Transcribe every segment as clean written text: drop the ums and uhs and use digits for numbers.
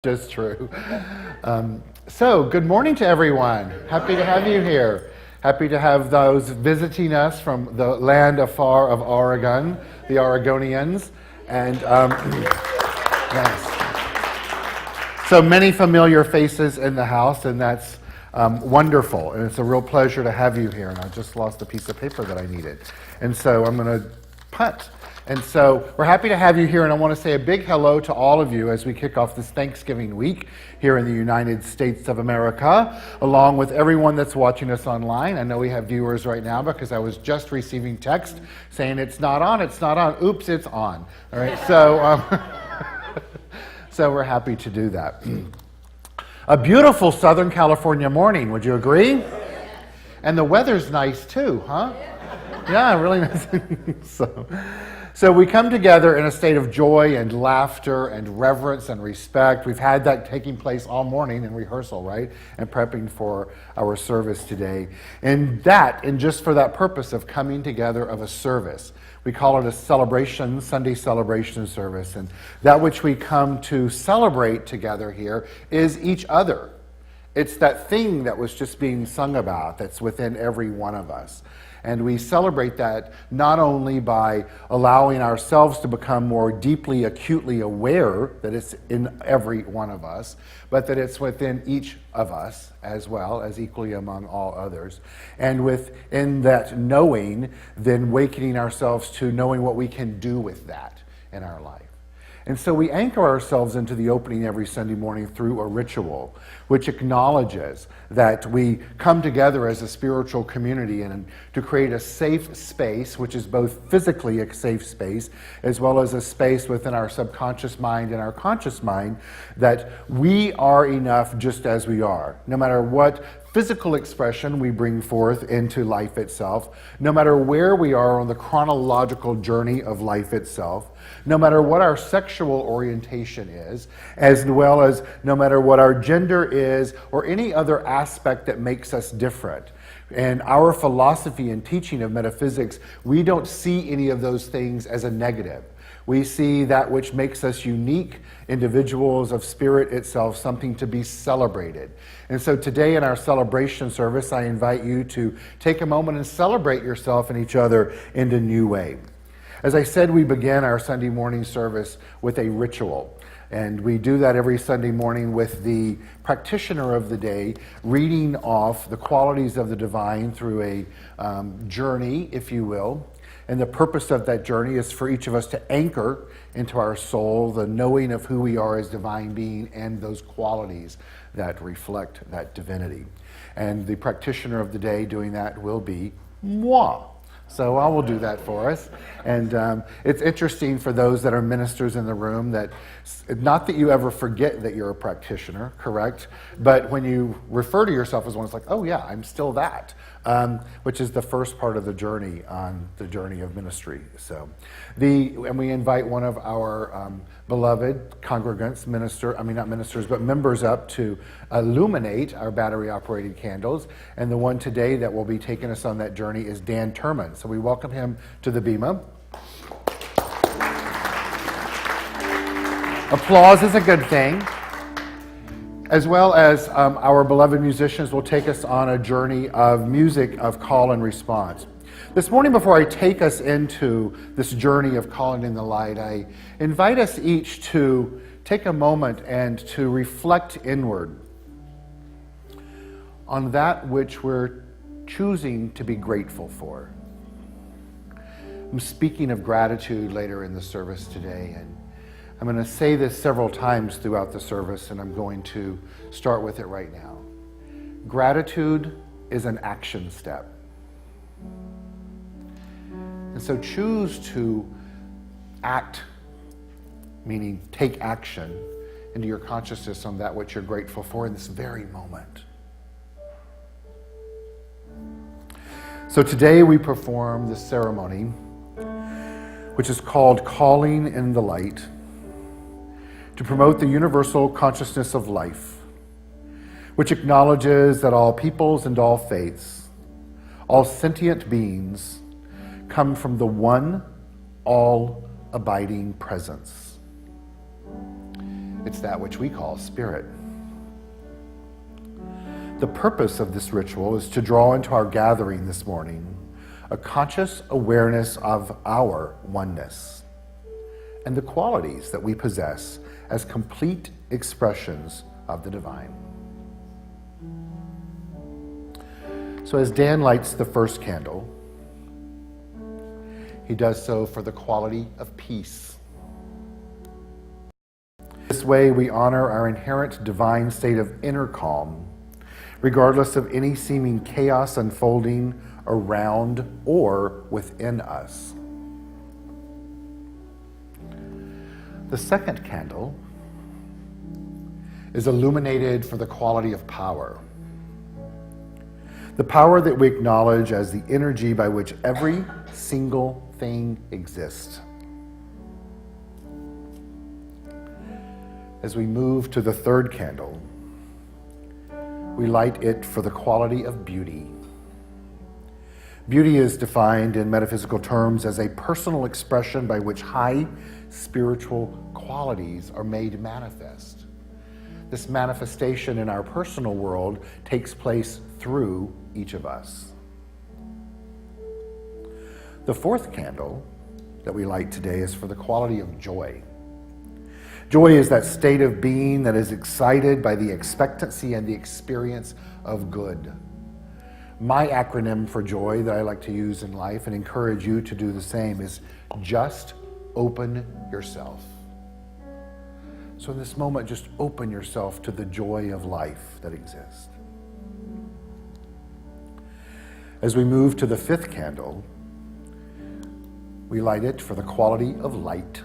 Just true. So, good morning to everyone. Happy to have you here. Happy to have those visiting us from the land afar of Oregon, the Oregonians. And yes. So many familiar faces in the house, and that's wonderful. And it's a real pleasure to have you here. And I just lost a piece of paper that I needed. And so I'm going to punt. And so we're happy to have you here, and I want to say a big hello to all of you as we kick off this Thanksgiving week here in the United States of America, along with everyone that's watching us online. I know we have viewers right now because I was just receiving text saying it's not on, it's not on. Oops, it's on. All right, so, so we're happy to do that. A beautiful Southern California morning, would you agree? And the weather's nice too, huh? Yeah, really nice. So we come together in a state of joy and laughter and reverence and respect. We've had that taking place all morning in rehearsal, right? And prepping for our service today. And just for that purpose of coming together of a service. We call it a celebration, Sunday celebration service. And that which we come to celebrate together here is each other. It's that thing that was just being sung about that's within every one of us. And we celebrate that not only by allowing ourselves to become more deeply, acutely aware that it's in every one of us, but that it's within each of us as well as equally among all others. And within that knowing, then awakening ourselves to knowing what we can do with that in our life. And so we anchor ourselves into the opening every Sunday morning through a ritual, which acknowledges that we come together as a spiritual community and to create a safe space, which is both physically a safe space, as well as a space within our subconscious mind and our conscious mind, that we are enough just as we are. No matter what physical expression we bring forth into life itself, no matter where we are on the chronological journey of life itself, no matter what our sexual orientation is, as well as no matter what our gender is or any other aspect that makes us different. And our philosophy and teaching of metaphysics, we don't see any of those things as a negative. We see that which makes us unique individuals of spirit itself, something to be celebrated. And so today in our celebration service, I invite you to take a moment and celebrate yourself and each other in a new way. As I said, we begin our Sunday morning service with a ritual. And we do that every Sunday morning with the practitioner of the day reading off the qualities of the divine through a journey, if you will. And the purpose of that journey is for each of us to anchor into our soul the knowing of who we are as divine being and those qualities that reflect that divinity. And the practitioner of the day doing that will be moi. So I will do that for us. And it's interesting for those that are ministers in the room that, not that you ever forget that you're a practitioner, correct? But when you refer to yourself as one, it's like, oh yeah, I'm still that. Which is the first part of the journey on the journey of ministry. And we invite one of our beloved congregants, members up to illuminate our battery-operated candles. And the one today that will be taking us on that journey is Dan Turman. So we welcome him to the bema. Applause is a good thing. As well as our beloved musicians will take us on a journey of music of call and response. This morning, before I take us into this journey of calling in the light, I invite us each to take a moment and to reflect inward on that which we're choosing to be grateful for. I'm speaking of gratitude later in the service today, and I'm going to say this several times throughout the service, and I'm going to start with it right now. Gratitude is an action step. And so choose to act, meaning take action into your consciousness on that which you're grateful for in this very moment. So today we perform this ceremony, which is called Calling in the Light, to promote the universal consciousness of life, which acknowledges that all peoples and all faiths, all sentient beings, come from the one, all-abiding presence. It's that which we call spirit. The purpose of this ritual is to draw into our gathering this morning a conscious awareness of our oneness and the qualities that we possess as complete expressions of the divine. So as Dan lights the first candle, he does so for the quality of peace. This way we honor our inherent divine state of inner calm, regardless of any seeming chaos unfolding around or within us. The second candle is illuminated for the quality of power. The power that we acknowledge as the energy by which every single thing exists. As we move to the third candle, we light it for the quality of beauty. Beauty is defined in metaphysical terms as a personal expression by which high spiritual qualities are made manifest. This manifestation in our personal world takes place through each of us. The fourth candle that we light today is for the quality of joy. Joy is that state of being that is excited by the expectancy and the experience of good. My acronym for joy that I like to use in life and encourage you to do the same is just open yourself. So in this moment, just open yourself to the joy of life that exists. As we move to the fifth candle, we light it for the quality of light.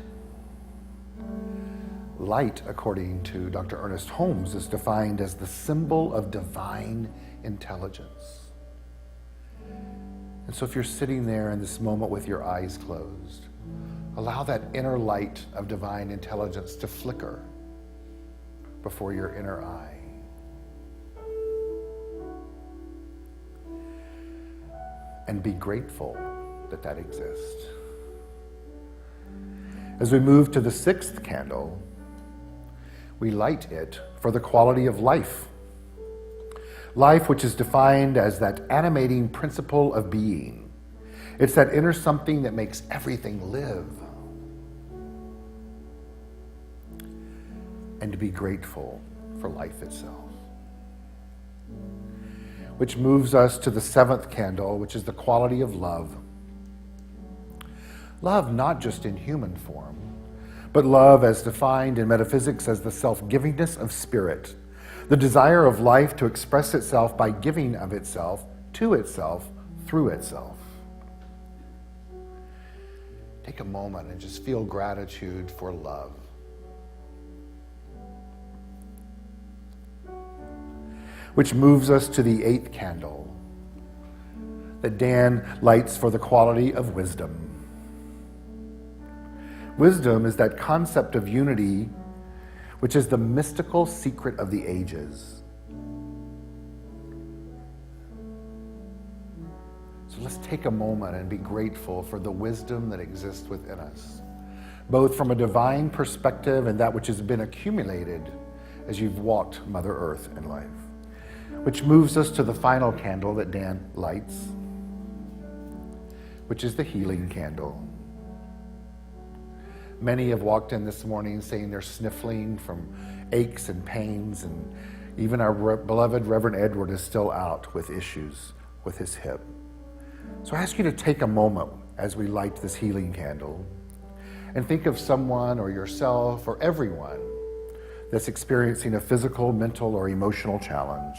Light, according to Dr. Ernest Holmes, is defined as the symbol of divine intelligence. And so if you're sitting there in this moment with your eyes closed, allow that inner light of divine intelligence to flicker before your inner eye. And be grateful that that exists. As we move to the sixth candle, we light it for the quality of life. Life, which is defined as that animating principle of being. It's that inner something that makes everything live. And to be grateful for life itself. Which moves us to the seventh candle, which is the quality of love. Love not just in human form, but love as defined in metaphysics as the self-givingness of spirit, the desire of life to express itself by giving of itself, to itself, through itself. Take a moment and just feel gratitude for love. Which moves us to the eighth candle that Dan lights for the quality of wisdom. Wisdom is that concept of unity, which is the mystical secret of the ages. So let's take a moment and be grateful for the wisdom that exists within us, both from a divine perspective and that which has been accumulated as you've walked Mother Earth in life. Which moves us to the final candle that Dan lights, which is the healing candle. Many have walked in this morning saying they're sniffling from aches and pains, and even our beloved Reverend Edward is still out with issues with his hip. So I ask you to take a moment as we light this healing candle and think of someone or yourself or everyone that's experiencing a physical, mental, or emotional challenge.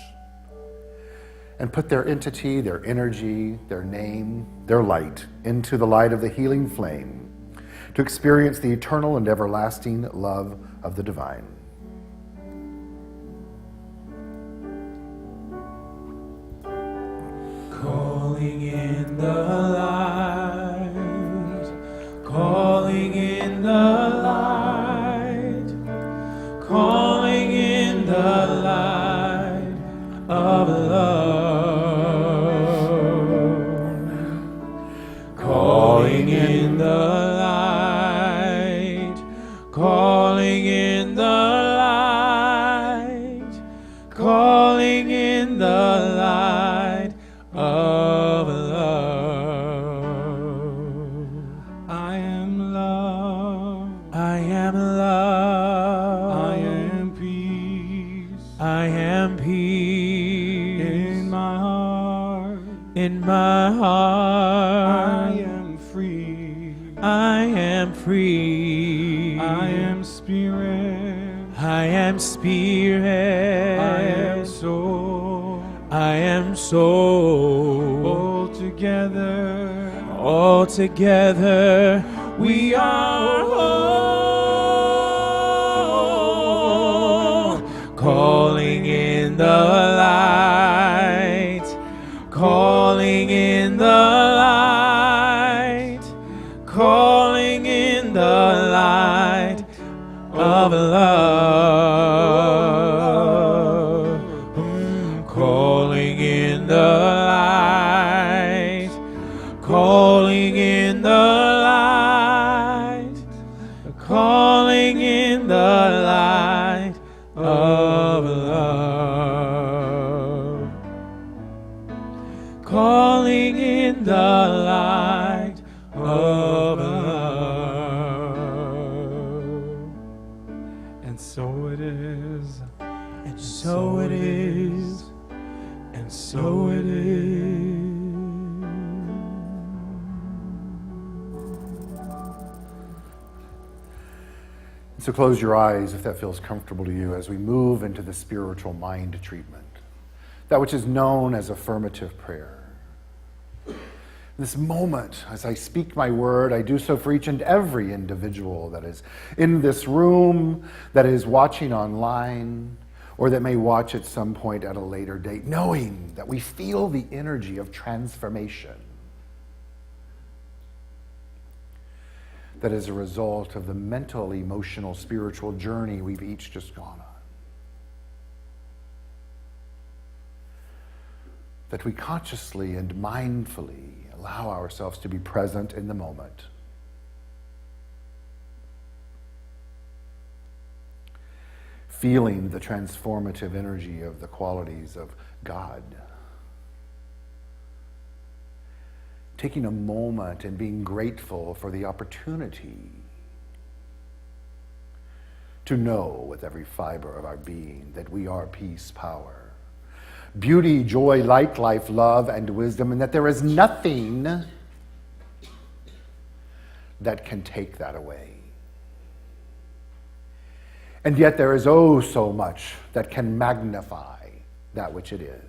And put their entity, their energy, their name, their light into the light of the healing flame to experience the eternal and everlasting love of the divine. Calling in the light, calling in the light, calling in the light of love, calling in the light, calling in the I am peace. In my heart, In my heart, I am free. I am free. I am spirit. I am spirit. I am soul. I am soul. All together, All together we are whole. Calling in the light. Calling in the light. Calling in the light of love. Calling in the light. Calling in the light. Calling in the light of love. Calling in the light of love. and so it is. And so it is. And so it is. So close your eyes if that feels comfortable to you as we move into the spiritual mind treatment, that which is known as affirmative prayer. This moment, as I speak my word, I do so for each and every individual that is in this room, that is watching online, or that may watch at some point at a later date, knowing that we feel the energy of transformation that is a result of the mental, emotional, spiritual journey we've each just gone on. That we consciously and mindfully allow ourselves to be present in the moment. Feeling the transformative energy of the qualities of God. Taking a moment and being grateful for the opportunity to know with every fiber of our being that we are peace, power, beauty, joy, light, life, love, and wisdom, and that there is nothing that can take that away. And yet there is oh so much that can magnify that which it is.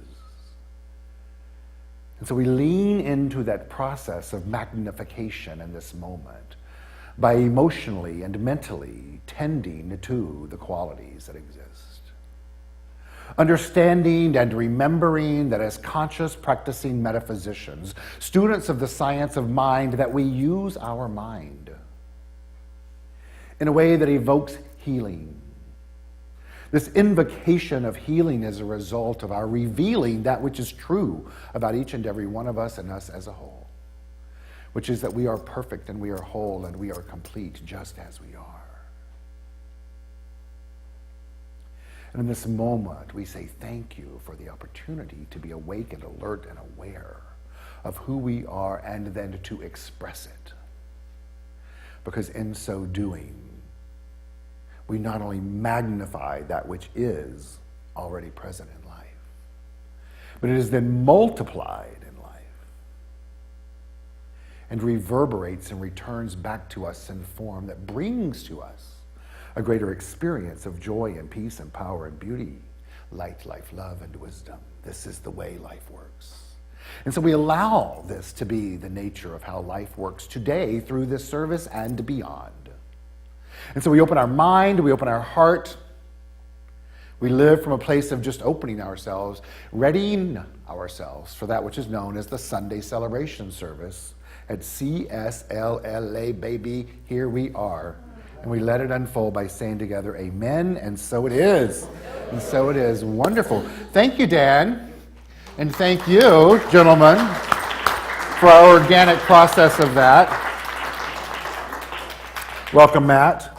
And so we lean into that process of magnification in this moment by emotionally and mentally tending to the qualities that exist. Understanding and remembering that as conscious practicing metaphysicians, students of the science of mind, that we use our mind in a way that evokes healing. This invocation of healing is a result of our revealing that which is true about each and every one of us and us as a whole, which is that we are perfect and we are whole and we are complete just as we are. And in this moment, we say thank you for the opportunity to be awake and alert and aware of who we are and then to express it. Because in so doing, we not only magnify that which is already present in life, but it is then multiplied in life and reverberates and returns back to us in form that brings to us a greater experience of joy and peace and power and beauty, light, life, love, and wisdom. This is the way life works. And so we allow this to be the nature of how life works today through this service and beyond. And so we open our mind, we open our heart, we live from a place of just opening ourselves, readying ourselves for that which is known as the Sunday celebration service at CSLLA, baby, here we are. And we let it unfold by saying together, amen, and so it is. And so it is. Wonderful. Thank you, Dan. And thank you, gentlemen, for our organic process of that. Welcome, Matt.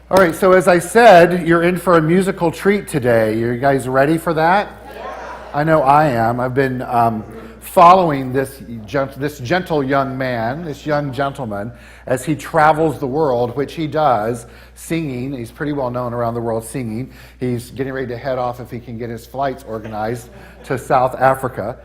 All right, so as I said, you're in for a musical treat today. You guys ready for that? Yeah. I know I am. I've been following this gentle young man, this young gentleman, as he travels the world, which he does, singing. He's pretty well known around the world singing. He's getting ready to head off if he can get his flights organized to South Africa,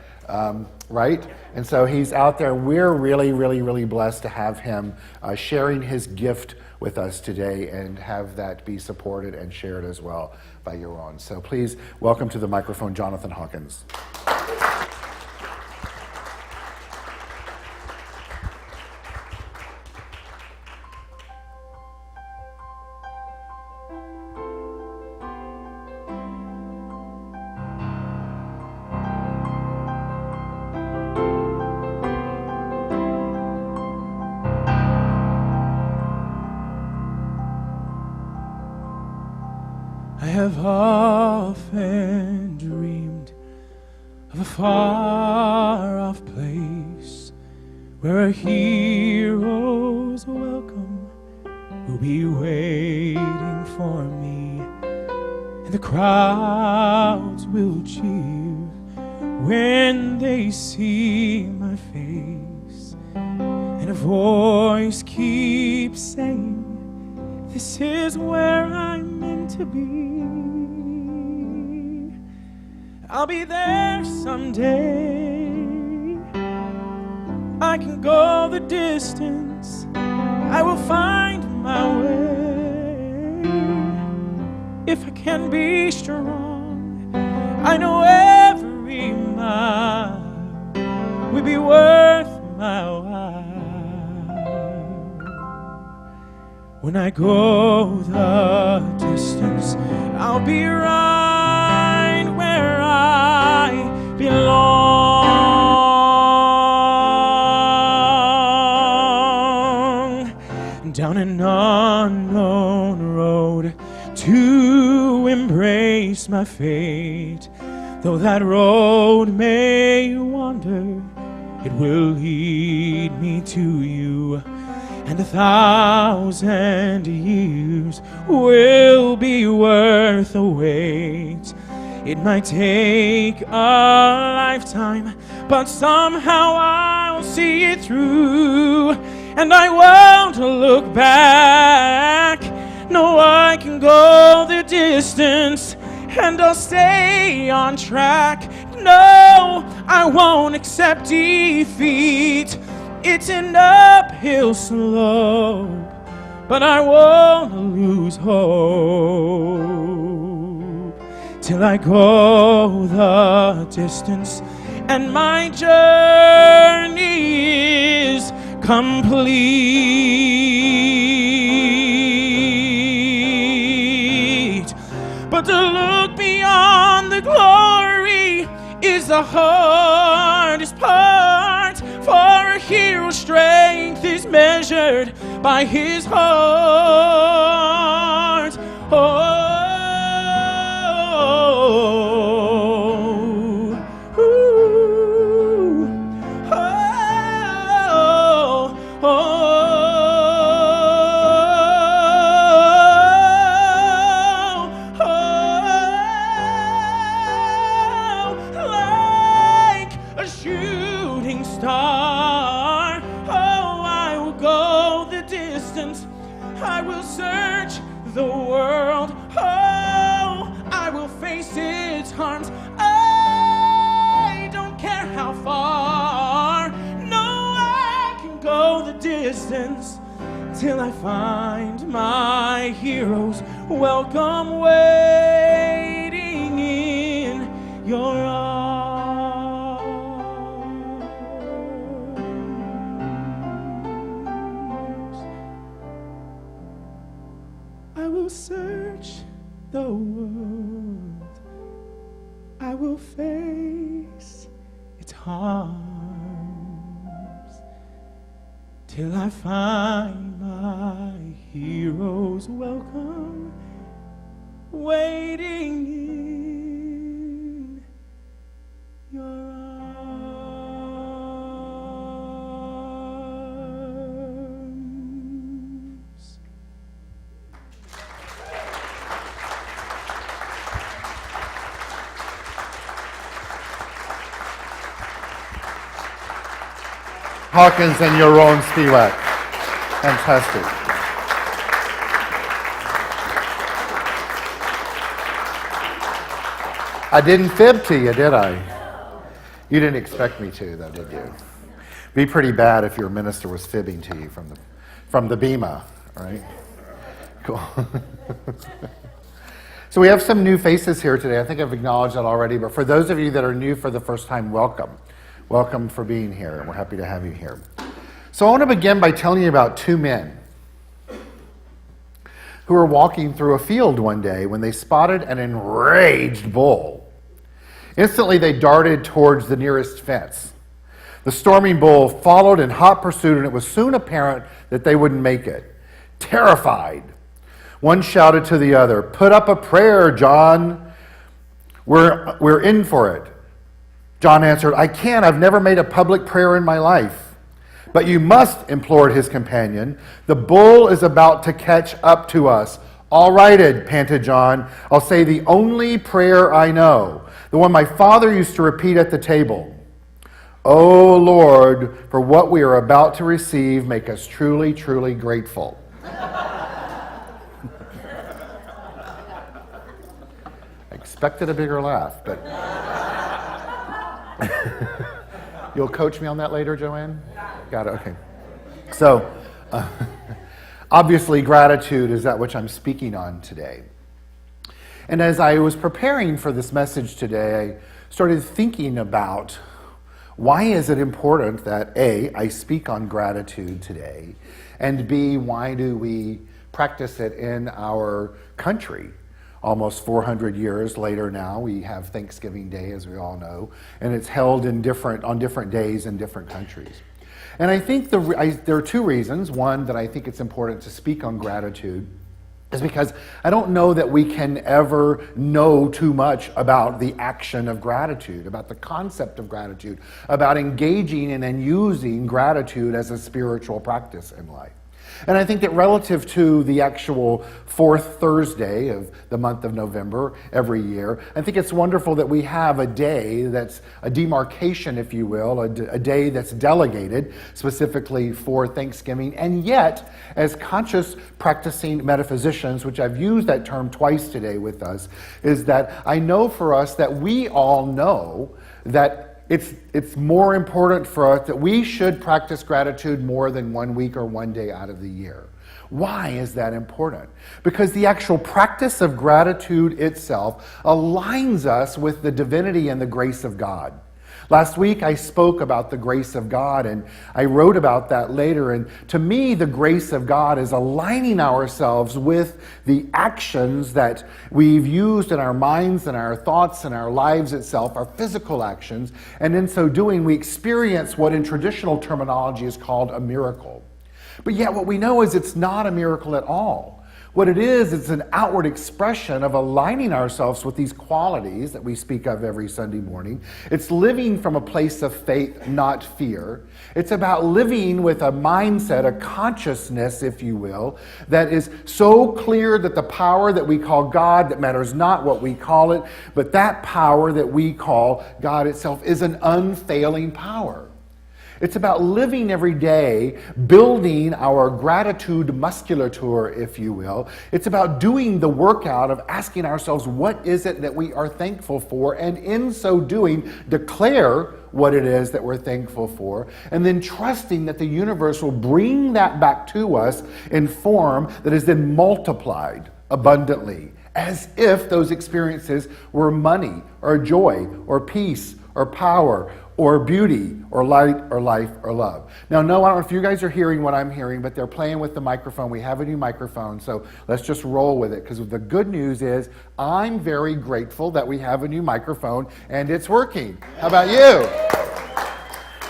right? And so he's out there. We're really, really, really blessed to have him sharing his gift with us today and have that be supported and shared as well by your own. So please welcome to the microphone Jonathan Hawkins. I have often dreamed of a far-off place where a hero's welcome will be waiting for me, and the crowds will cheer when they see my face, and a voice keeps saying, "This is where I'm meant to be." I'll be there someday. I can go the distance. I will find my way. If I can be strong, I know every mile will be worth my while. When I go the distance, I'll be right where I belong. Down an unknown road to embrace my fate. Though that road may wander, it will lead me to you. And 1,000 years will be worth the wait. It might take a lifetime, but somehow I'll see it through. And I won't look back. No, I can go the distance, and I'll stay on track. No, I won't accept defeat. It's an uphill slope, but I won't lose hope till I go the distance and my journey is complete. But to look beyond the glory is the hardest part, for a hero's strength is measured by his heart. Oh, ooh, oh, like a shooting star. Oh, I will go the distance. I will search the world. Oh, I will face its harms. I don't care how far. No, I can go the distance till I find my heroes welcome waiting in your arms. I will search the world. I will face its harms till I find my heroes welcome waiting in your arms. Hawkins and Yaron Spivak. Fantastic. I didn't fib to you, did I? You didn't expect me to, though, did you? Be pretty bad if your minister was fibbing to you from the bema, right? Cool. So we have some new faces here today. I think I've acknowledged that already, but for those of you that are new for the first time, welcome. Welcome for being here, and we're happy to have you here. So I want to begin by telling you about two men who were walking through a field one day when they spotted an enraged bull. Instantly, they darted towards the nearest fence. The storming bull followed in hot pursuit, and it was soon apparent that they wouldn't make it. Terrified, one shouted to the other, "Put up a prayer, John. We're in for it." John answered, "I can't. I've never made a public prayer in my life." "But you must," implored his companion. "The bull is about to catch up to us." "All righted," panted John. "I'll say the only prayer I know, the one my father used to repeat at the table. Oh Lord, for what we are about to receive, make us truly, truly grateful." I expected a bigger laugh, but you'll coach me on that later, Joanne? Got it, okay. So, obviously, gratitude is that which I'm speaking on today. And as I was preparing for this message today, I started thinking about why is it important that A, I speak on gratitude today, and B, why do we practice it in our country? Almost 400 years later now, we have Thanksgiving Day, as we all know, and it's held on different days in different countries. And I think there are two reasons. One, that I think it's important to speak on gratitude is because I don't know that we can ever know too much about the action of gratitude, about the concept of gratitude, about engaging in and using gratitude as a spiritual practice in life. And I think that relative to the actual fourth Thursday of the month of November every year, I think it's wonderful that we have a day that's a demarcation, if you will, a day that's delegated specifically for Thanksgiving. And yet, as conscious practicing metaphysicians, which I've used that term twice today with us, is that I know for us that we all know that it's more important for us that we should practice gratitude more than 1 week or 1 day out of the year. Why is that important? Because the actual practice of gratitude itself aligns us with the divinity and the grace of God. Last week I spoke about the grace of God, and I wrote about that later. And to me, the grace of God is aligning ourselves with the actions that we've used in our minds and our thoughts and our lives itself, our physical actions. And in so doing, we experience what in traditional terminology is called a miracle. But yet what we know is it's not a miracle at all. What it is, it's an outward expression of aligning ourselves with these qualities that we speak of every Sunday morning. It's living from a place of faith, not fear. It's about living with a mindset, a consciousness, if you will, that is so clear that the power that we call God, that matters not what we call it, but that power that we call God itself is an unfailing power. It's about living every day, building our gratitude musculature, if you will. It's about doing the workout of asking ourselves, what is it that we are thankful for? And in so doing, declare what it is that we're thankful for. And then trusting that the universe will bring that back to us in form that is then multiplied abundantly, as if those experiences were money or joy or peace or power or beauty, or light, or life, or love. Now, no, I don't know if you guys are hearing what I'm hearing, but they're playing with the microphone. We have a new microphone, so let's just roll with it, because the good news is I'm very grateful that we have a new microphone, and it's working. How about you?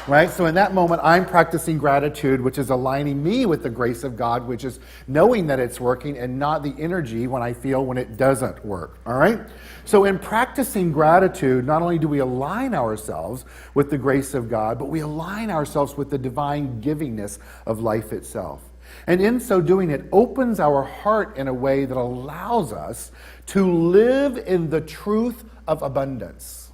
Right? So in that moment, I'm practicing gratitude, which is aligning me with the grace of God, which is knowing that it's working and not the energy when I feel when it doesn't work. All right? So in practicing gratitude, not only do we align ourselves with the grace of God, but we align ourselves with the divine givingness of life itself. And in so doing, it opens our heart in a way that allows us to live in the truth of abundance.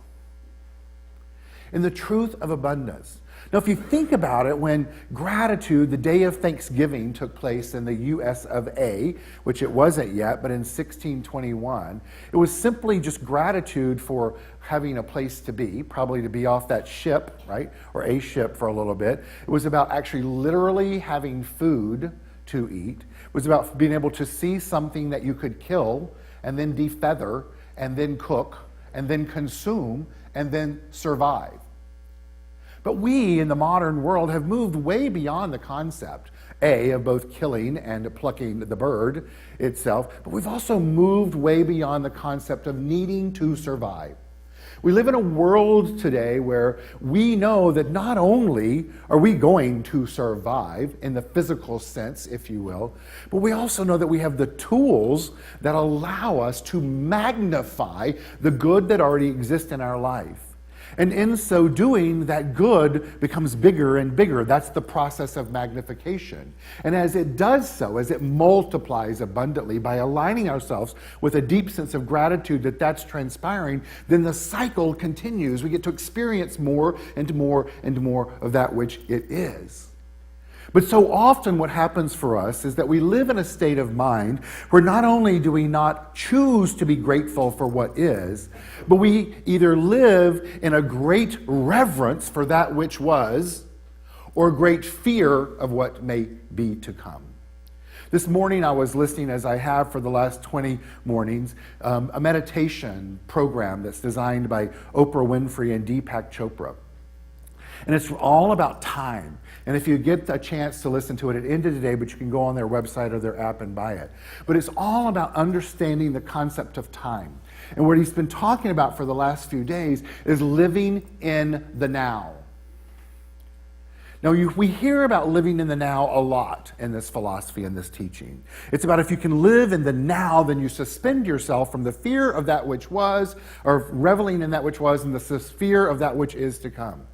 In the truth of abundance. Now, if you think about it, when gratitude, the day of Thanksgiving, took place in the US of A, which it wasn't yet, but in 1621, it was simply just gratitude for having a place to be, probably to be off that ship, right? Or a ship for a little bit. It was about actually literally having food to eat. It was about being able to see something that you could kill and then defeather and then cook and then consume and then survive. But we in the modern world have moved way beyond the concept, A, of both killing and plucking the bird itself, but we've also moved way beyond the concept of needing to survive. We live in a world today where we know that not only are we going to survive in the physical sense, if you will, but we also know that we have the tools that allow us to magnify the good that already exists in our life. And in so doing, that good becomes bigger and bigger. That's the process of magnification. And as it does so, as it multiplies abundantly by aligning ourselves with a deep sense of gratitude that that's transpiring, then the cycle continues. We get to experience more and more and more of that which it is. But so often what happens for us is that we live in a state of mind where not only do we not choose to be grateful for what is, but we either live in a great reverence for that which was or great fear of what may be to come. This morning I was listening, as I have for the last 20 mornings, a meditation program that's designed by Oprah Winfrey and Deepak Chopra. And it's all about time. And if you get a chance to listen to it, it ended today, but you can go on their website or their app and buy it. But it's all about understanding the concept of time. And what he's been talking about for the last few days is living in the now. Now, we hear about living in the now a lot in this philosophy and this teaching. It's about if you can live in the now, then you suspend yourself from the fear of that which was, or reveling in that which was, and the fear of that which is to come.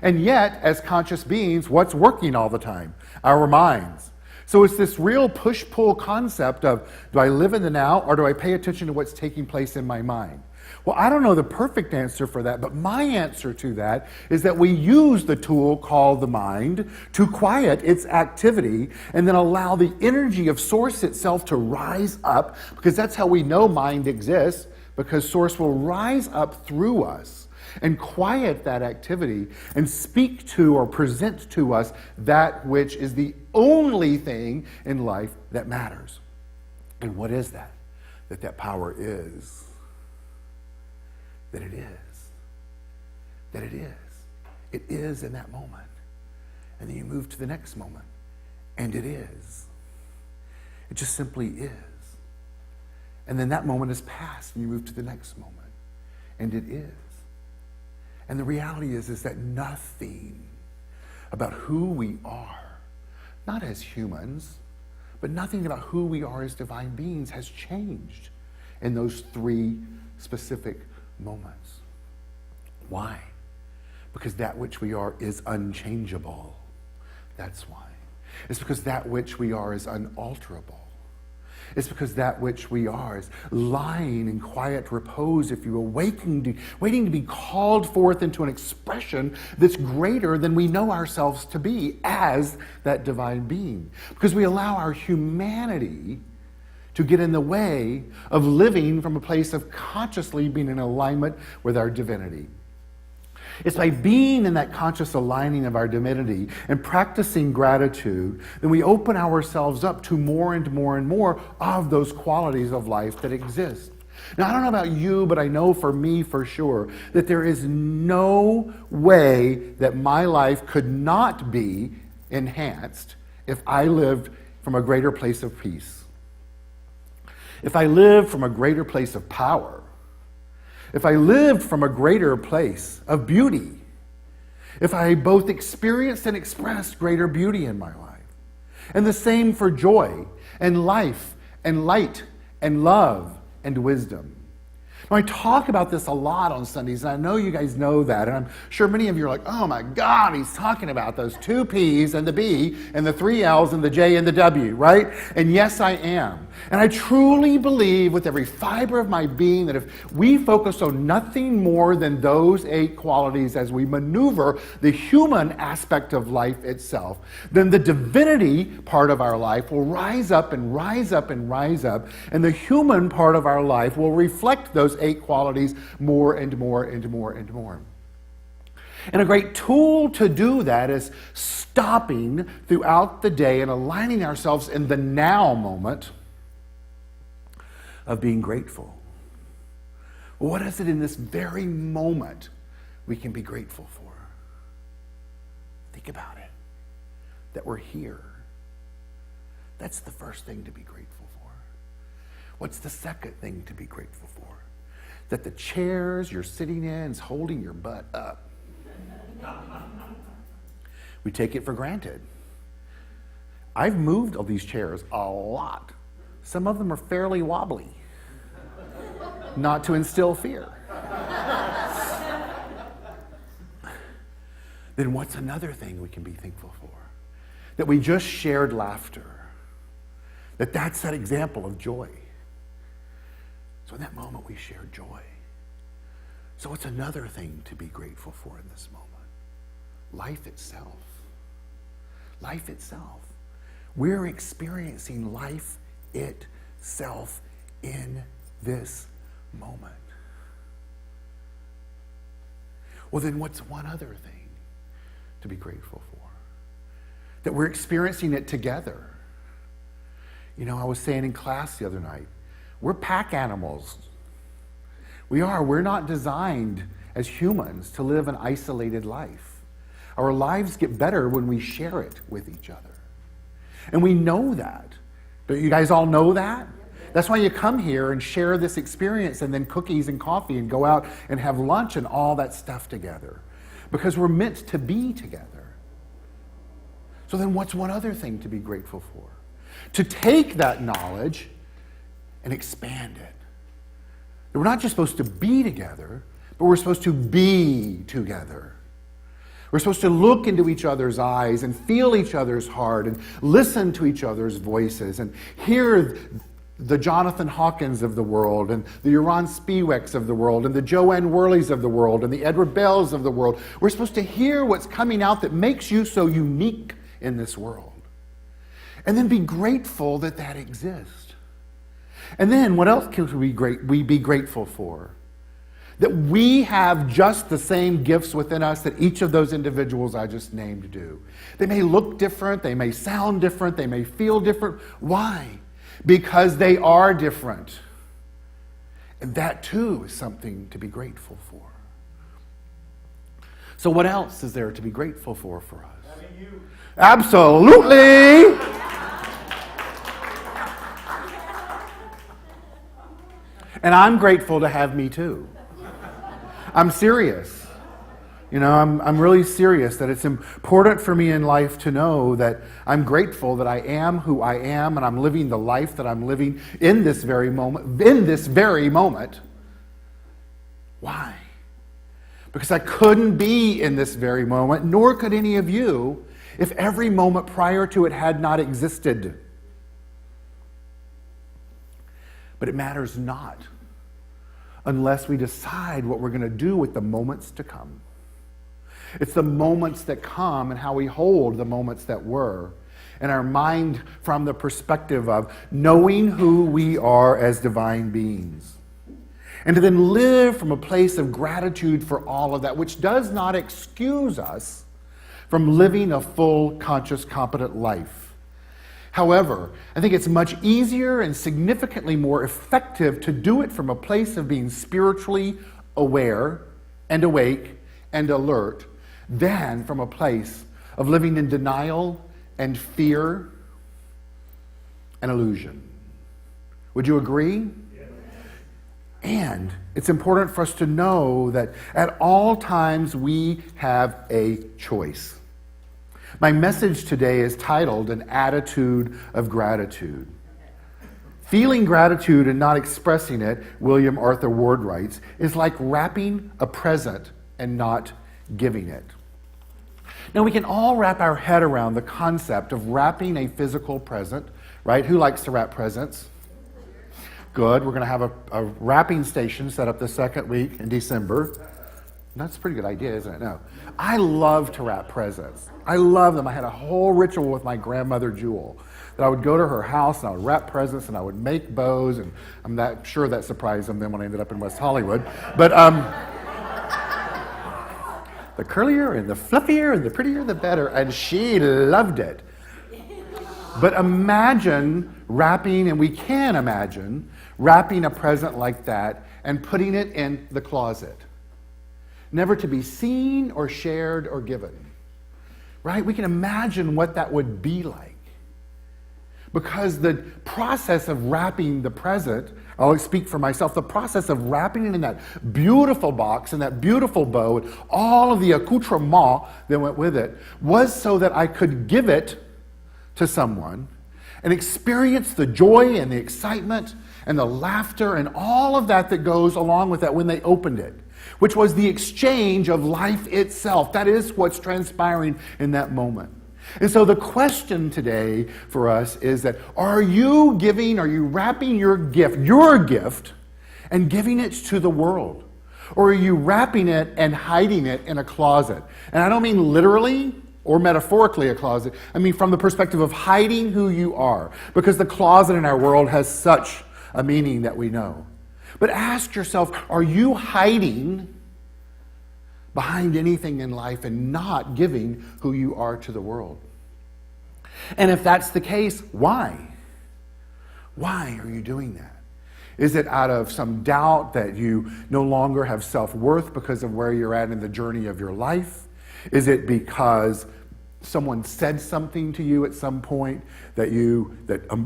And yet, as conscious beings, what's working all the time? Our minds. So it's this real push-pull concept of, do I live in the now, or do I pay attention to what's taking place in my mind? Well, I don't know the perfect answer for that, but my answer to that is that we use the tool called the mind to quiet its activity and then allow the energy of Source itself to rise up, because that's how we know mind exists, because Source will rise up through us and quiet that activity and speak to or present to us that which is the only thing in life that matters. And what is that? That power is. That it is. That it is. It is in that moment. And then you move to the next moment. And it is. It just simply is. And then that moment is past and you move to the next moment. And it is. And the reality is that nothing about who we are, not as humans, but nothing about who we are as divine beings has changed in those three specific moments. Why? Because that which we are is unchangeable. That's why. It's because that which we are is unalterable. It's because that which we are is lying in quiet repose, if you will, waiting to be called forth into an expression that's greater than we know ourselves to be as that divine being. Because we allow our humanity to get in the way of living from a place of consciously being in alignment with our divinity. It's by being in that conscious aligning of our divinity and practicing gratitude, then we open ourselves up to more and more and more of those qualities of life that exist. Now, I don't know about you, but I know for me for sure that there is no way that my life could not be enhanced if I lived from a greater place of peace. If I lived from a greater place of power. If I lived from a greater place of beauty, if I both experienced and expressed greater beauty in my life. And the same for joy and life and light and love and wisdom. Now, I talk about this a lot on Sundays, and I know you guys know that, and I'm sure many of you are like, oh my God, he's talking about those 2 P's and the B and the 3 L's and the J and the W, right? And yes, I am. And I truly believe with every fiber of my being that if we focus on nothing more than those 8 qualities as we maneuver the human aspect of life itself, then the divinity part of our life will rise up and rise up and rise up, and the human part of our life will reflect those 8 qualities more and more and more and more. And a great tool to do that is stopping throughout the day and aligning ourselves in the now moment of being grateful. What is it in this very moment we can be grateful for? Think about it. That we're here. That's the first thing to be grateful for. What's the second thing to be grateful for? That the chairs you're sitting in is holding your butt up. We take it for granted. I've moved all these chairs a lot. Some of them are fairly wobbly. Not to instill fear. Then what's another thing we can be thankful for? That we just shared laughter. That's that example of joy. So in that moment we shared joy. So what's another thing to be grateful for in this moment? Life itself. Life itself. We're experiencing life itself in this moment. Well, then what's one other thing to be grateful for? That we're experiencing it together. You know, I was saying in class the other night, we're pack animals. We're not designed as humans to live an isolated life. Our lives get better when we share it with each other. And we know that. Don't you guys all know that? That's why you come here and share this experience and then cookies and coffee and go out and have lunch and all that stuff together. Because we're meant to be together. So then what's one other thing to be grateful for? To take that knowledge and expand it. That we're not just supposed to be together, but we're supposed to be together. We're supposed to look into each other's eyes and feel each other's heart and listen to each other's voices and hear the Jonathan Hawkins of the world and the Uran Spiewaks of the world and the Joanne Worleys of the world and the Edward Bells of the world. We're supposed to hear what's coming out that makes you so unique in this world. And then be grateful that that exists. And then what else can we be grateful for? That we have just the same gifts within us that each of those individuals I just named do. They may look different, they may sound different, they may feel different. Why? Because they are different. And that too is something to be grateful for. So what else is there to be grateful for us? Having you. Absolutely! And I'm grateful to have me too. I'm serious. You know, I'm really serious that it's important for me in life to know that I'm grateful that I am who I am and I'm living the life that I'm living in this very moment. Why? Because I couldn't be in this very moment, nor could any of you, if every moment prior to it had not existed. But it matters not unless we decide what we're going to do with the moments to come. It's the moments that come and how we hold the moments that were, and our mind from the perspective of knowing who we are as divine beings. And to then live from a place of gratitude for all of that, which does not excuse us from living a full, conscious, competent life. However, I think it's much easier and significantly more effective to do it from a place of being spiritually aware and awake and alert than from a place of living in denial and fear and illusion. Would you agree? Yes. And it's important for us to know that at all times we have a choice. My message today is titled An Attitude of Gratitude. Feeling gratitude and not expressing it, William Arthur Ward writes, is like wrapping a present and not giving it. Now, we can all wrap our head around the concept of wrapping a physical present, right? Who likes to wrap presents? Good. We're going to have a wrapping station set up the second week in December. That's a pretty good idea, isn't it? No. I love to wrap presents. I love them. I had a whole ritual with my grandmother, Jewel, that I would go to her house and I would wrap presents and I would make bows, and I'm not sure that surprised them then when I ended up in West Hollywood. But the curlier and the fluffier and the prettier, the better. And she loved it. But imagine wrapping, and we can imagine, wrapping a present like that and putting it in the closet. Never to be seen or shared or given. Right? We can imagine what that would be like. Because the process of wrapping the present, I'll speak for myself, the process of wrapping it in that beautiful box and that beautiful bow and all of the accoutrement that went with it was so that I could give it to someone and experience the joy and the excitement and the laughter and all of that that goes along with that when they opened it, which was the exchange of life itself. That is what's transpiring in that moment. And so the question today for us is that, are you wrapping your gift, and giving it to the world? Or are you wrapping it and hiding it in a closet? And I don't mean literally or metaphorically a closet. I mean from the perspective of hiding who you are. Because the closet in our world has such a meaning that we know. But ask yourself, are you hiding behind anything in life and not giving who you are to the world? And if that's the case, why? Why are you doing that? Is it out of some doubt that you no longer have self-worth because of where you're at in the journey of your life? Is it because someone said something to you at some point that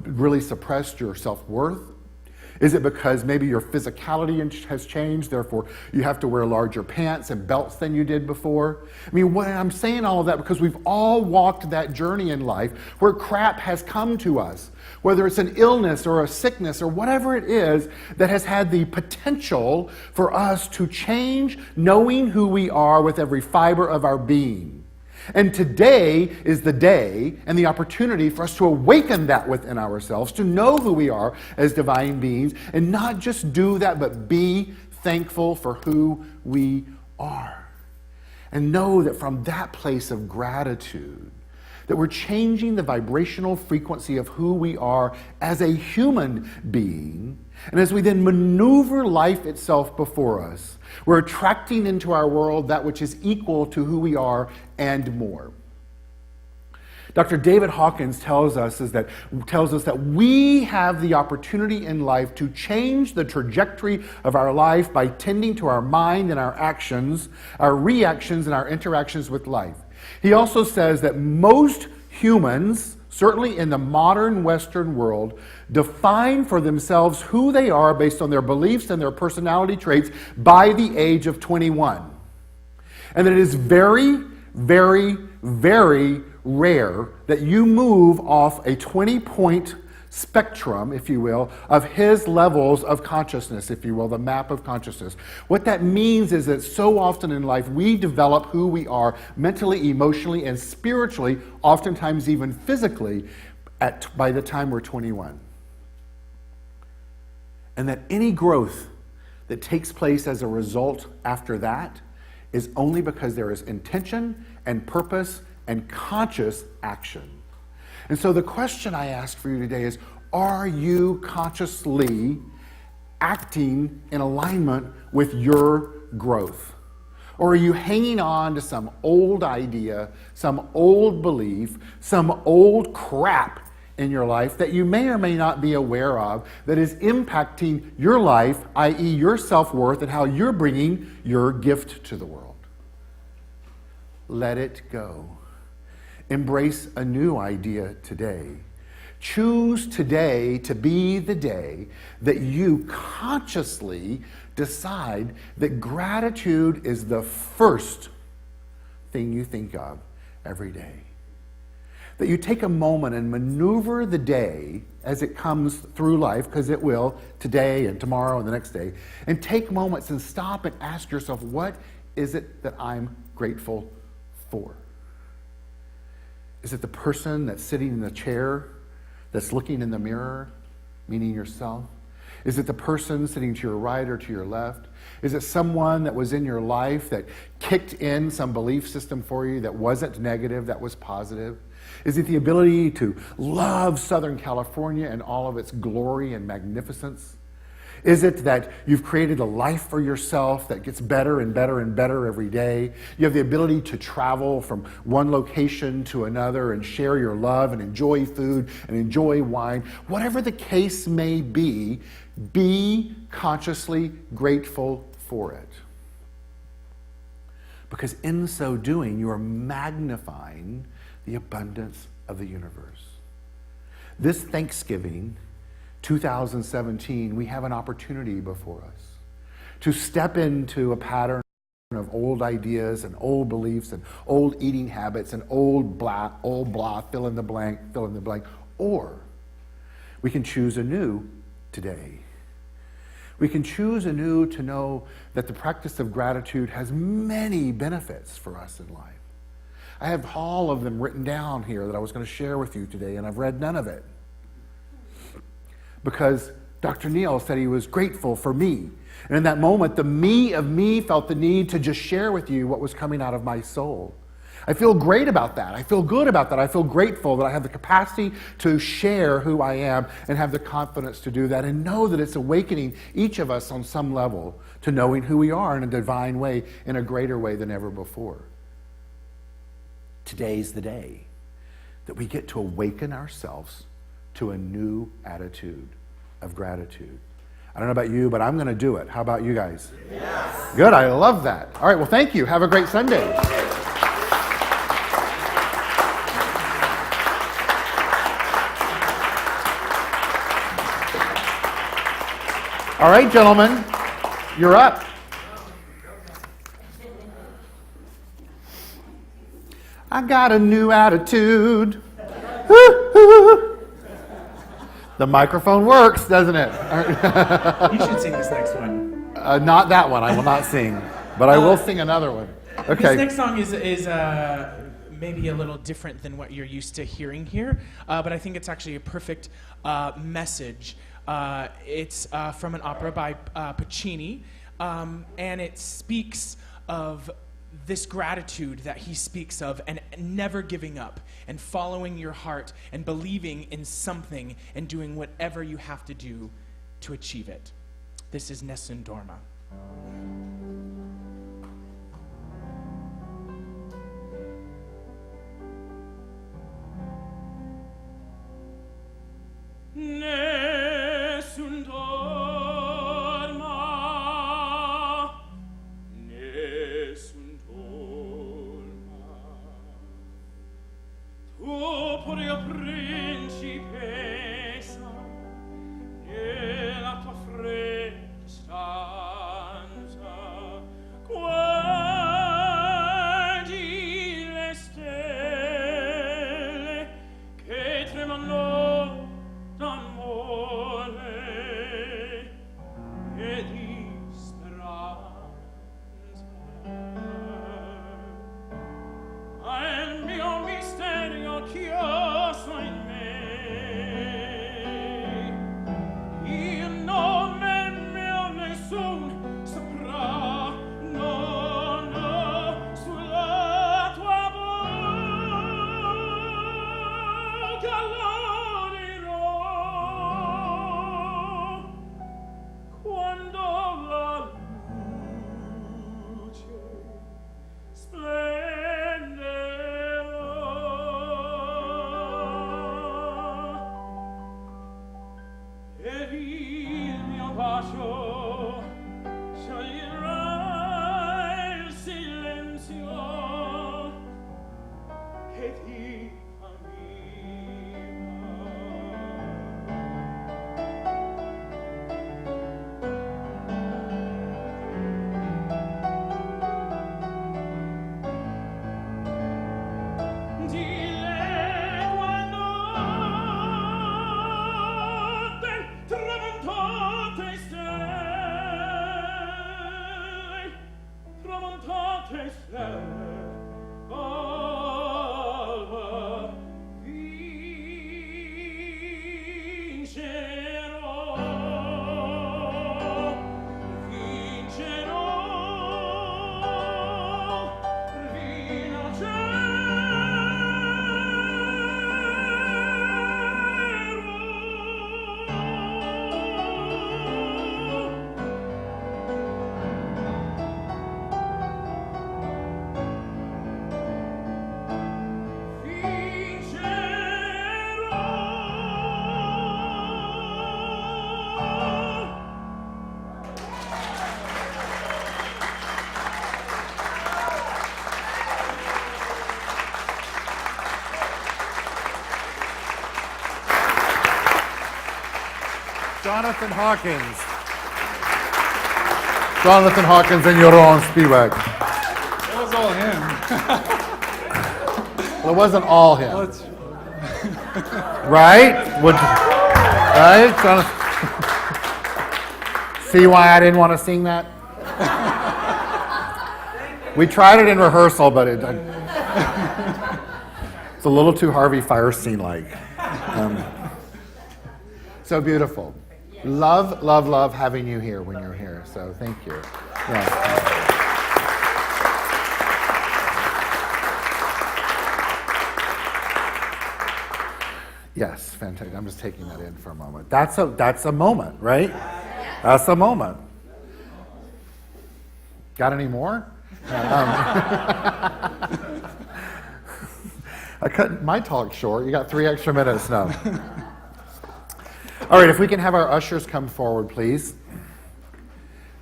really suppressed your self-worth? Is it because maybe your physicality has changed, therefore you have to wear larger pants and belts than you did before? I mean, when I'm saying all of that because we've all walked that journey in life where crap has come to us, whether it's an illness or a sickness or whatever it is that has had the potential for us to change knowing who we are with every fiber of our being. And today is the day and the opportunity for us to awaken that within ourselves, to know who we are as divine beings, and not just do that, but be thankful for who we are. And know that from that place of gratitude, that we're changing the vibrational frequency of who we are as a human being. And as we then maneuver life itself before us, we're attracting into our world that which is equal to who we are and more. Dr. David Hawkins tells us that we have the opportunity in life to change the trajectory of our life by tending to our mind and our actions, our reactions and our interactions with life. He also says that most humans, certainly in the modern Western world, define for themselves who they are based on their beliefs and their personality traits by the age of 21. And that it is very, very, very rare that you move off a 20-point spectrum, if you will, of his levels of consciousness, if you will, the map of consciousness. What that means is that so often in life we develop who we are mentally, emotionally, and spiritually, oftentimes even physically, by the time we're 21. And that any growth that takes place as a result after that is only because there is intention and purpose and conscious action. And so the question I ask for you today is, are you consciously acting in alignment with your growth? Or are you hanging on to some old idea, some old belief, some old crap in your life that you may or may not be aware of that is impacting your life, i.e. your self-worth and how you're bringing your gift to the world? Let it go. Embrace a new idea today. Choose today to be the day that you consciously decide that gratitude is the first thing you think of every day. that you take a moment and maneuver the day as it comes through life, because it will, today and tomorrow and the next day, and take moments and stop and ask yourself, what is it that I'm grateful for? Is it the person that's sitting in the chair that's looking in the mirror, meaning yourself? Is it the person sitting to your right or to your left? Is it someone that was in your life that kicked in some belief system for you that wasn't negative, that was positive? Is it the ability to love Southern California and all of its glory and magnificence? Is it that you've created a life for yourself that gets better and better and better every day? You have the ability to travel from one location to another and share your love and enjoy food and enjoy wine. Whatever the case may be consciously grateful for it. Because in so doing, you are magnifying the abundance of the universe. This Thanksgiving, 2017, we have an opportunity before us to step into a pattern of old ideas and old beliefs and old eating habits and old blah, fill in the blank, or we can choose anew today. We can choose anew to know that the practice of gratitude has many benefits for us in life. I have all of them written down here that I was going to share with you today, and I've read none of it. Because Dr. Neal said he was grateful for me. And in that moment, the me of me felt the need to just share with you what was coming out of my soul. I feel great about that. I feel good about that. I feel grateful that I have the capacity to share who I am and have the confidence to do that, and know that it's awakening each of us on some level to knowing who we are in a divine way, in a greater way than ever before. Today's the day that we get to awaken ourselves to a new attitude of gratitude. I don't know about you, but I'm going to do it. How about you guys? Yes. Good, I love that. All right, well, thank you. Have a great Sunday. All right, gentlemen, you're up. I got a new attitude. Woo-hoo. The microphone works, doesn't it? You should sing this next one. Not that one. I will not sing, but I will sing another one. Okay. This next song is maybe a little different than what you're used to hearing here, but I think it's actually a perfect message. It's from an opera by Puccini, and it speaks of this gratitude that he speaks of, and never giving up, and following your heart, and believing in something, and doing whatever you have to do to achieve it. This is Nessun Dorma. Nessun dorma, nessun dorma, tu pure principessa, nella tua fredda stanza. Jonathan Hawkins. Jonathan Hawkins and Jeroen Spiewak. That was all him. Well, it wasn't all him. Well, it's- Right? Right? Jonathan. See why I didn't want to sing that? We tried it in rehearsal, but it's a little too Harvey Fierstein-like. So beautiful. Love, love, love having you here when you're here. So thank you. Yeah. Yes, fantastic. I'm just taking that in for a moment. That's a moment, right? That's a moment. Got any more? I cut my talk short. You got 3 extra minutes now. All right, if we can have our ushers come forward, please,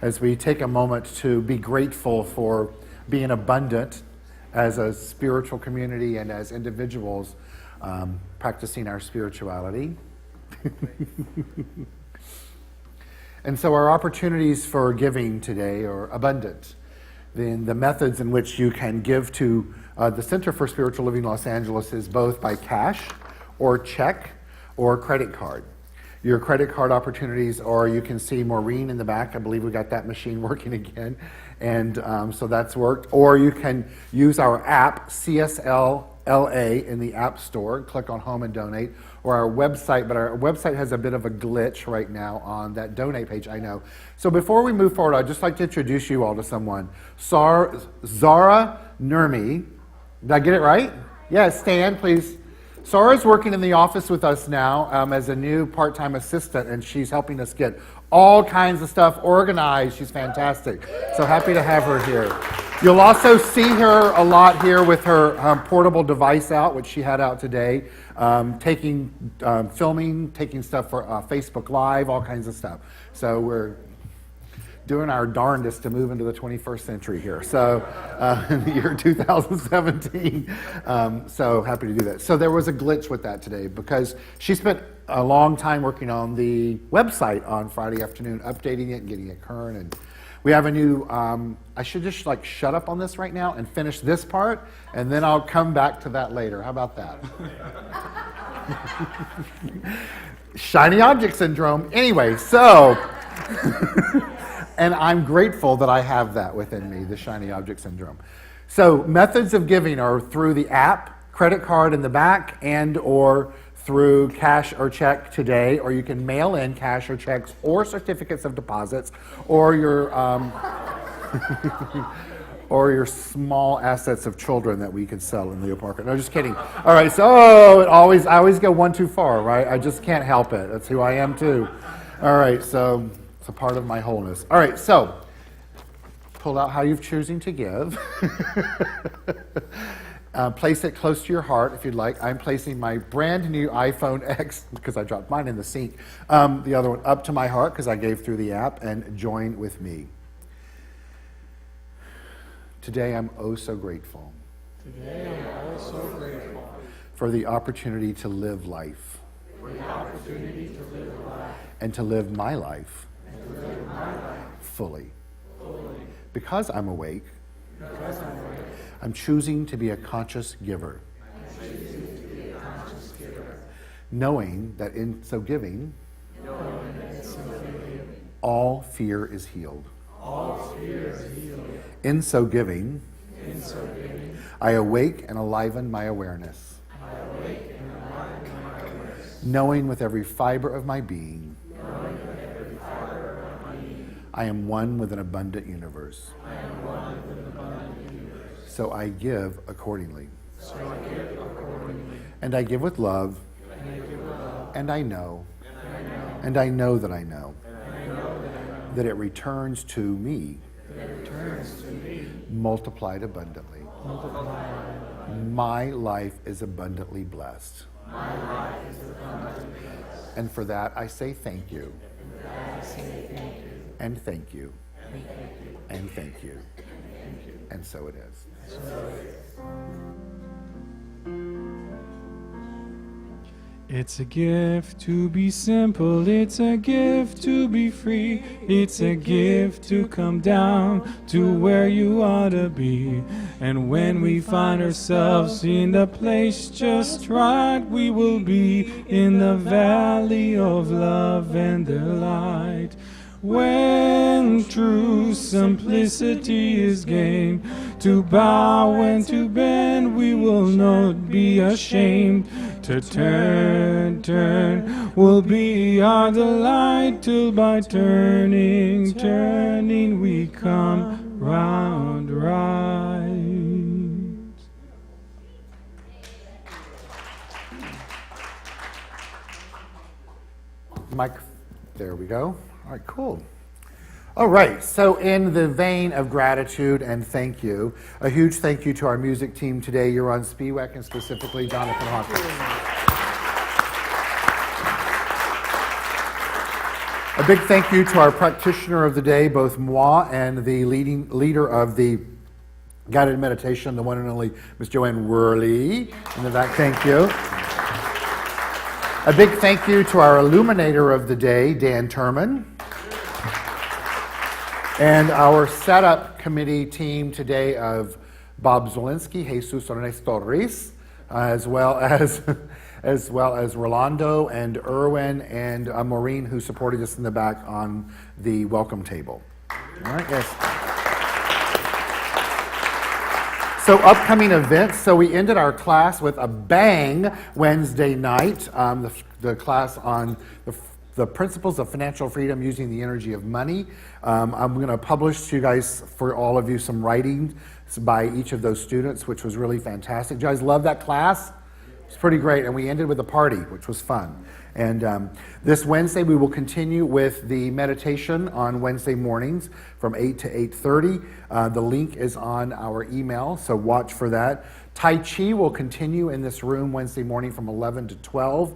as we take a moment to be grateful for being abundant as a spiritual community and as individuals practicing our spirituality. And so our opportunities for giving today are abundant. The methods in which you can give to the Center for Spiritual Living Los Angeles is both by cash or check or credit card. Your credit card opportunities, or you can see Maureen in the back. I believe we got that machine working again. And so that's worked. Or you can use our app, CSLLA, in the App Store. Click on Home and Donate. Or our website, but our website has a bit of a glitch right now on that donate page, I know. So before we move forward, I'd just like to introduce you all to someone. Zara Nurmi. Did I get it right? Yeah, stand, please. Sarah's working in the office with us now as a new part-time assistant, and she's helping us get all kinds of stuff organized. She's fantastic. So happy to have her here. You'll also see her a lot here with her portable device out, which she had out today, filming, taking stuff for Facebook Live, all kinds of stuff. So we're doing our darndest to move into the 21st century here. So in the year 2017. So happy to do that. So there was a glitch with that today because she spent a long time working on the website on Friday afternoon, updating it and getting it current. And we have a new, I should just like shut up on this right now and finish this part, and then I'll come back to that later. How about that? Shiny object syndrome. Anyway, so... And I'm grateful that I have that within me, the shiny object syndrome. So methods of giving are through the app, credit card in the back, and or through cash or check today, or you can mail in cash or checks or certificates of deposits, or your or your small assets of children that we could sell in Leo Parker. No, just kidding. All right, so I always go one too far, right? I just can't help it. That's who I am too. All right, so it's a part of my wholeness. All right, so pull out how you're choosing to give. Place it close to your heart if you'd like. I'm placing my brand new iPhone X, because I dropped mine in the sink, the other one up to my heart because I gave through the app, and join with me. Today I'm oh so grateful. Today I'm also grateful for the opportunity to live life. And to live my life. Fully. Because I'm awake. I'm choosing to be a conscious giver. Knowing that in so giving, all fear is healed. In so giving, I awake and aliven my awareness. Knowing with every fiber of my being, I am one with an abundant universe. So I give accordingly. And I give with love. And I know. And I know that I know. That it returns to me. Multiplied abundantly. My life is abundantly blessed. And for that I say thank you. And thank you. And thank you. And so it is. It's a gift to be simple, it's a gift to be free, it's a gift to come down to where you ought to be. And when we find ourselves in the place just right, we will be in the valley of love and delight. When true simplicity is gained, to bow and to bend, we will not be ashamed. To turn will be our delight, till by turning we come round right. Mike, there we go. All right, cool. All right, so in the vein of gratitude and thank you, a huge thank you to our music team today. You're on Spiewak, and specifically Jonathan Hawkins. A big thank you to our practitioner of the day, both moi and the leader of the guided meditation, the one and only Miss Joanne Worley. In the back, thank you. A big thank you to our illuminator of the day, Dan Turman. And our setup committee team today of Bob Zwolinski, Jesus Ornes Torres, as well as Rolando and Erwin and Maureen, who supported us in the back on the welcome table. All right, yes. So upcoming events. So we ended our class with a bang Wednesday night. The class on the principles of financial freedom using the energy of money. I'm going to publish to you guys, for all of you, some writing by each of those students, which was really fantastic. Did you guys love that class? It's pretty great. And we ended with a party, which was fun. And this Wednesday, we will continue with the meditation on Wednesday mornings from 8 to 8:30. The link is on our email, so watch for that. Tai Chi will continue in this room Wednesday morning from 11 to 12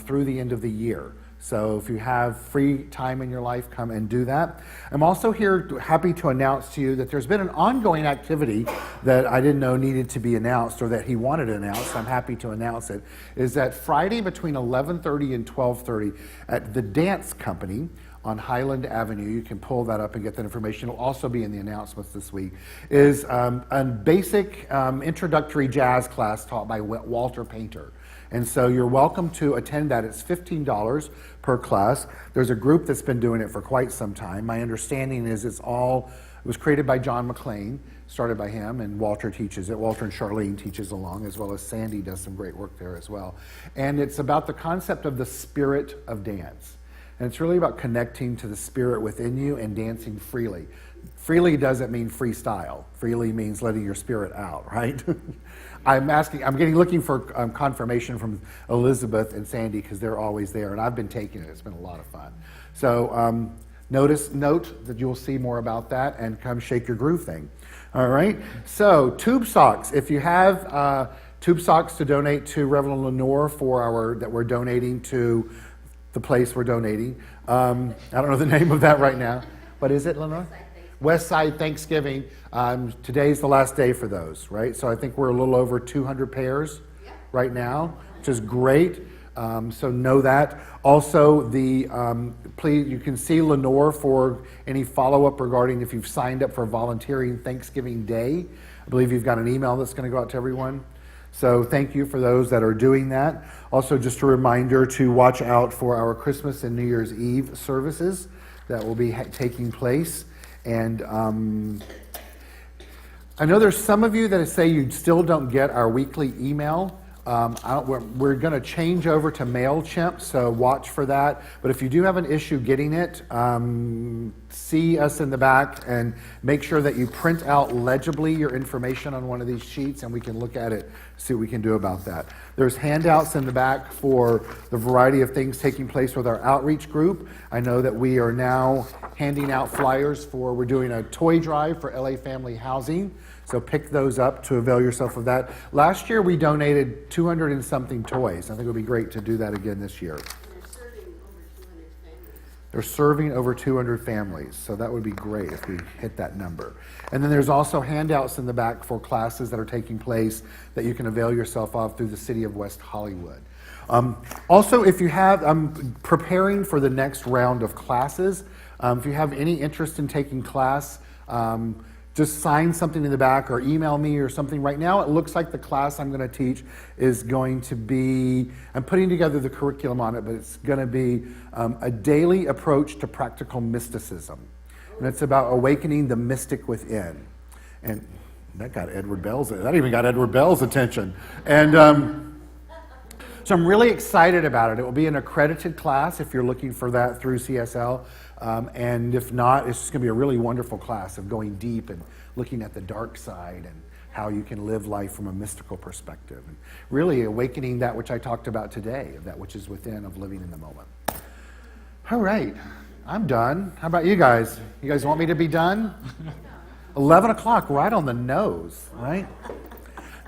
through the end of the year. So if you have free time in your life, come and do that. I'm also here happy to announce to you that there's been an ongoing activity that I didn't know needed to be announced, or that he wanted to announce. I'm happy to announce it. Is that Friday between 11:30 and 12:30 at the Dance Company on Highland Avenue, you can pull that up and get that information. It'll also be in the announcements this week, is a basic introductory jazz class taught by Walter Painter. And so you're welcome to attend that. It's $15 per class. There's a group that's been doing it for quite some time. My understanding is it was created by John McLean, started by him, and Walter teaches it. Walter and Charlene teaches along, as well as Sandy does some great work there as well. And it's about the concept of the spirit of dance. And it's really about connecting to the spirit within you and dancing freely. Freely doesn't mean freestyle. Freely means letting your spirit out, right? I'm looking for confirmation from Elizabeth and Sandy, because they're always there, and I've been taking it. It's been a lot of fun. So note that you'll see more about that, and come shake your groove thing. All right. So tube socks. If you have tube socks to donate to Reverend Lenore that we're donating to the place we're donating. I don't know the name of that right now. What is it, Lenore? Westside Thanksgiving. Today's the last day for those, right? So I think we're a little over 200 pairs right now, which is great. So know that. Also, please, you can see Lenore for any follow-up regarding if you've signed up for volunteering Thanksgiving Day. I believe you've got an email that's going to go out to everyone. So thank you for those that are doing that. Also, just a reminder to watch out for our Christmas and New Year's Eve services that will be taking place. And I know there's some of you that say you still don't get our weekly email. We're going to change over to MailChimp, so watch for that. But if you do have an issue getting it, see us in the back and make sure that you print out legibly your information on one of these sheets, and we can look at it, see what we can do about that. There's handouts in the back for the variety of things taking place with our outreach group. I know that we are now handing out flyers we're doing a toy drive for LA Family Housing. So pick those up to avail yourself of that. Last year we donated 200 and something toys. I think it would be great to do that again this year. They're serving over 200 families, so that would be great if we hit that number. And then there's also handouts in the back for classes that are taking place that you can avail yourself of through the City of West Hollywood. Also, if you have, I'm preparing for the next round of classes. If you have any interest in taking class, just sign something in the back or email me or something. Right now, it looks like the class I'm going to teach is going to be, I'm putting together the curriculum on it, but it's going to be a daily approach to practical mysticism. And it's about awakening the mystic within. And that even got Edward Bell's attention. And so I'm really excited about it. It will be an accredited class if you're looking for that through CSL. And if not, it's just going to be a really wonderful class of going deep and looking at the dark side and how you can live life from a mystical perspective. And really awakening that which I talked about today, of that which is within, of living in the moment. All right, I'm done. How about you guys? You guys want me to be done? 11 o'clock, right on the nose, right?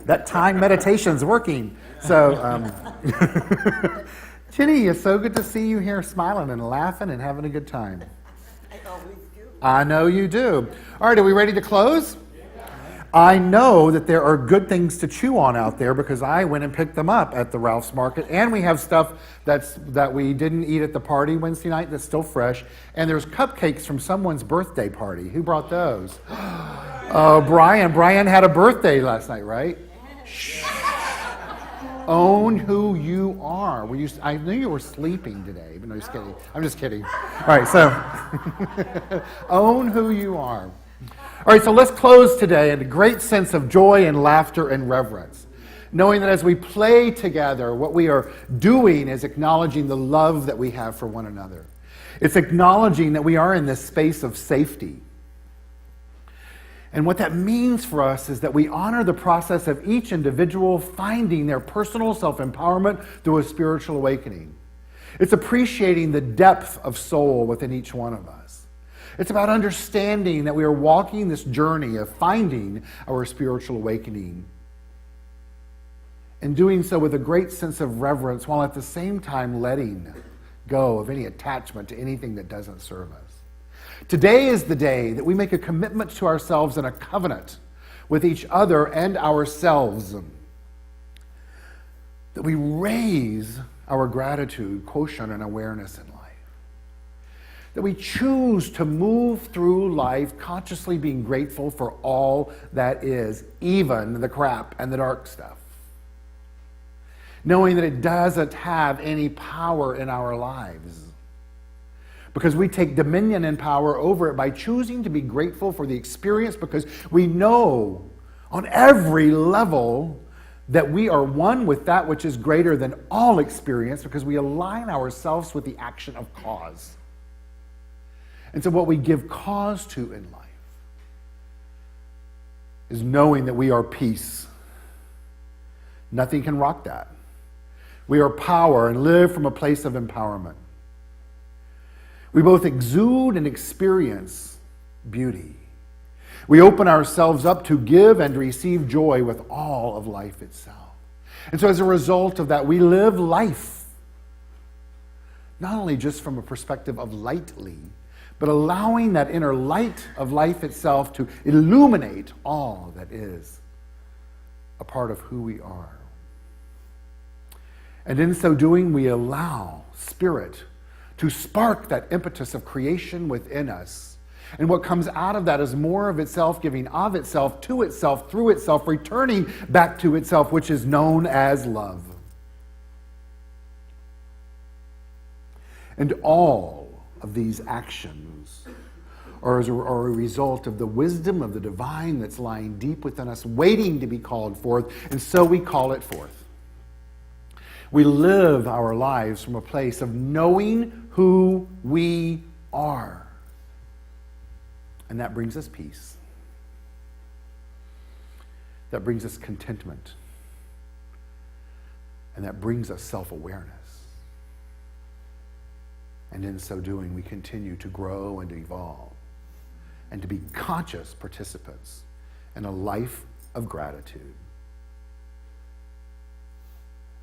That time meditation's working. So, Ginny, it's so good to see you here smiling and laughing and having a good time. I always do. I know you do. All right, are we ready to close? I know that there are good things to chew on out there because I went and picked them up at the Ralph's Market, and we have stuff that we didn't eat at the party Wednesday night that's still fresh, and there's cupcakes from someone's birthday party. Who brought those? Oh, Brian. Brian had a birthday last night, right? Shh. Own who you are. I knew you were sleeping today, but no, just kidding. I'm just kidding. All right, so own who you are. All right, so let's close today in a great sense of joy and laughter and reverence, knowing that as we play together, what we are doing is acknowledging the love that we have for one another. It's acknowledging that we are in this space of safety. And what that means for us is that we honor the process of each individual finding their personal self-empowerment through a spiritual awakening. It's appreciating the depth of soul within each one of us. It's about understanding that we are walking this journey of finding our spiritual awakening and doing so with a great sense of reverence while at the same time letting go of any attachment to anything that doesn't serve us. Today is the day that we make a commitment to ourselves and a covenant with each other and ourselves, that we raise our gratitude, quotient, and awareness in life. That we choose to move through life consciously being grateful for all that is, even the crap and the dark stuff. Knowing that it doesn't have any power in our lives. Because we take dominion and power over it by choosing to be grateful for the experience, because we know on every level that we are one with that which is greater than all experience, because we align ourselves with the action of cause. And so what we give cause to in life is knowing that we are peace. Nothing can rock that. We are power and live from a place of empowerment. We both exude and experience beauty. We open ourselves up to give and receive joy with all of life itself. And so as a result of that, we live life, not only just from a perspective of lightly, but allowing that inner light of life itself to illuminate all that is a part of who we are. And in so doing, we allow Spirit to spark that impetus of creation within us. And what comes out of that is more of itself, giving of itself, to itself, through itself, returning back to itself, which is known as love. And all of these actions or a result of the wisdom of the divine that's lying deep within us, waiting to be called forth, and so we call it forth. We live our lives from a place of knowing who we are. And that brings us peace. That brings us contentment. And that brings us self-awareness. And in so doing, we continue to grow and to evolve and to be conscious participants in a life of gratitude.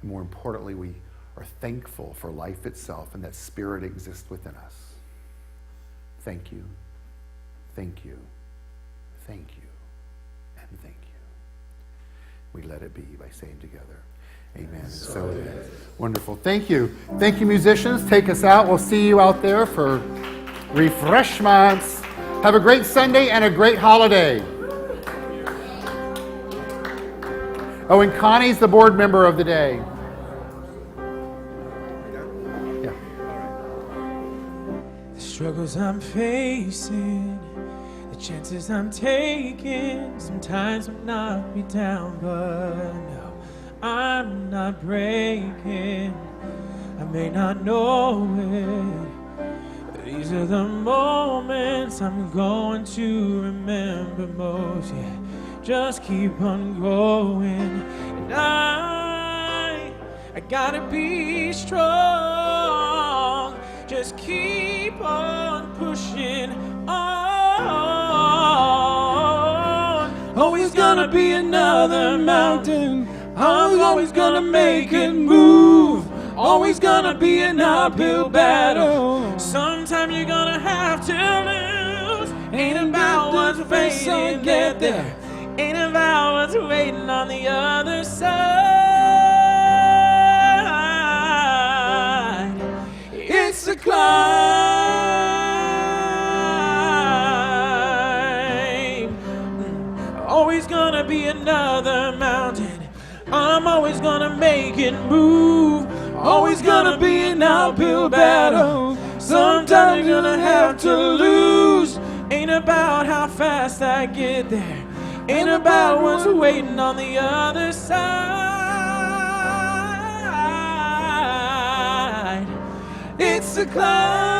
And more importantly, we are thankful for life itself and that spirit exists within us. Thank you, thank you, thank you, and thank you. We let it be by saying together, amen. And so it is. Wonderful. Thank you. Thank you, musicians. Take us out. We'll see you out there for refreshments. Have a great Sunday and a great holiday. Oh, and Connie's the board member of the day. Yeah. The struggles I'm facing, the chances I'm taking, sometimes will knock me down, but no, I'm not breaking. I may not know it, but these are the moments I'm going to remember most. Yeah, just keep on going, and I gotta be strong. Just keep on pushing on. Always gonna be another mountain. I'm always gonna make it move. Always gonna be an uphill battle. Sometime you're gonna have to lose. Ain't about what's waiting get there. Ain't about what's waiting on the other side. It's a climb. Always gonna be another mountain. I'm always gonna make it move. Always gonna be an uphill battle. Sometimes you're gonna have to lose. Ain't about how fast I get there. Ain't about what's waiting on the other side. It's a climb.